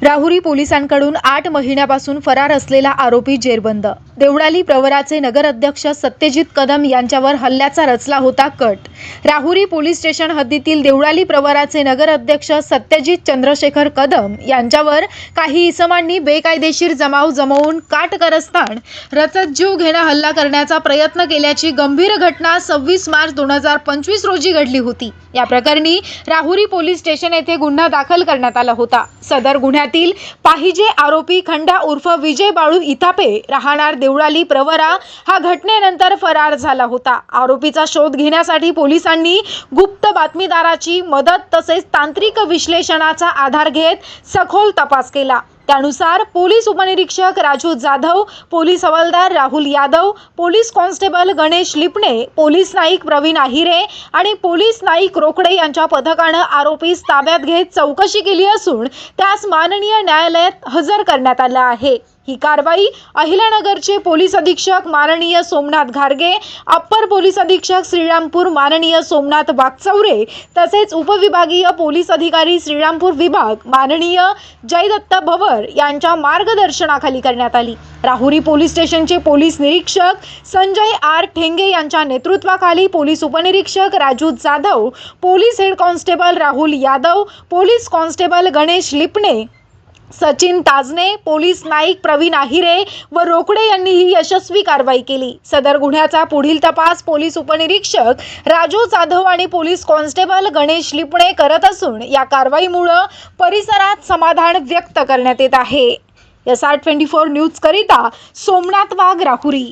राहुरी पोलिसांकडून 8 महिन्यापासून फरार असलेला आरोपी जेरबंद। देवळाली प्रवराचे नगराध्यक्ष सत्यजित कदम यांच्यावर हल्ल्याचा रचला होता कट। राहुरी पोलीस स्टेशन हद्दीतील देवळाली प्रवराचे नगराध्यक्ष सत्यजित चंद्रशेखर कदम यांच्यावर काही इसमांनी बेकायदेशीर जमाव जमवून काटकारस्थान रचत जीव घेणा हल्ला करण्याचा प्रयत्न केल्याची गंभीर घटना 26 मार्च 2025 रोजी घडली होती। या प्रकरणी राहुरी पोलीस स्टेशन येथे गुन्हा दाखल करण्यात आला होता। सदर गुन्ह्यातील पाहिजे आरोपी खंडा उर्फ विजय बाळू इथापे राहणार देवळाली प्रवरा हा घटनेनंतर फरार झाला होता। आरोपीचा शोध घेण्यासाठी पोलिसांनी गुप्त बातमीदाराची मदत तसेच तांत्रिक विश्लेषणाचा आधार घेत सखोल तपास केला। त्यानुसार पोलीस उपनिरीक्षक राजू जाधव, पोलीस हवालदार Rahul Yadav, police constable Ganesh Lipane, police नाईक प्रवीण आहिरे आणि पोलीस नाईक रोकडे यांच्या पथकाने आरोपीस ताब्यात घेत चौकशी केली असून त्यास माननीय न्यायालयात हजर करण्यात आले आहे। ही कारवाई अहिल्यानगरचे पोलीस अधीक्षक माननीय सोमनाथ घारगे, अप्पर पोलीस अधीक्षक श्रीरामपूर माननीय सोमनाथ वाकचौरे तसेच उपविभागीय पोलीस अधिकारी श्रीरामपूर विभाग माननीय जयदत्त भवर यांच्या मार्गदर्शनाखाली करण्यात आली। राहुरी पोलीस स्टेशनचे पोलीस निरीक्षक संजय आर ठेंगे यांच्या नेतृत्वाखाली पोलीस उपनिरीक्षक Raju Jadhav, police head constable Rahul Yadav, police constable Ganesh Lipane, Sachin Tajne, police नाईक प्रवीण आहिरे व रोकडे यांनी ही यशस्वी कारवाई केली। सदर गुन्ह्याचा पुढील तपास पोलीस उपनिरीक्षक राजू जाधव आणि पोलीस कॉन्स्टेबल गणेश लिपणे करत असून या कारवाईमुळे परिसरात समाधान व्यक्त करण्यात येत आहे। SR24 न्यूज करिता सोमनाथ वाघ, राहुरी।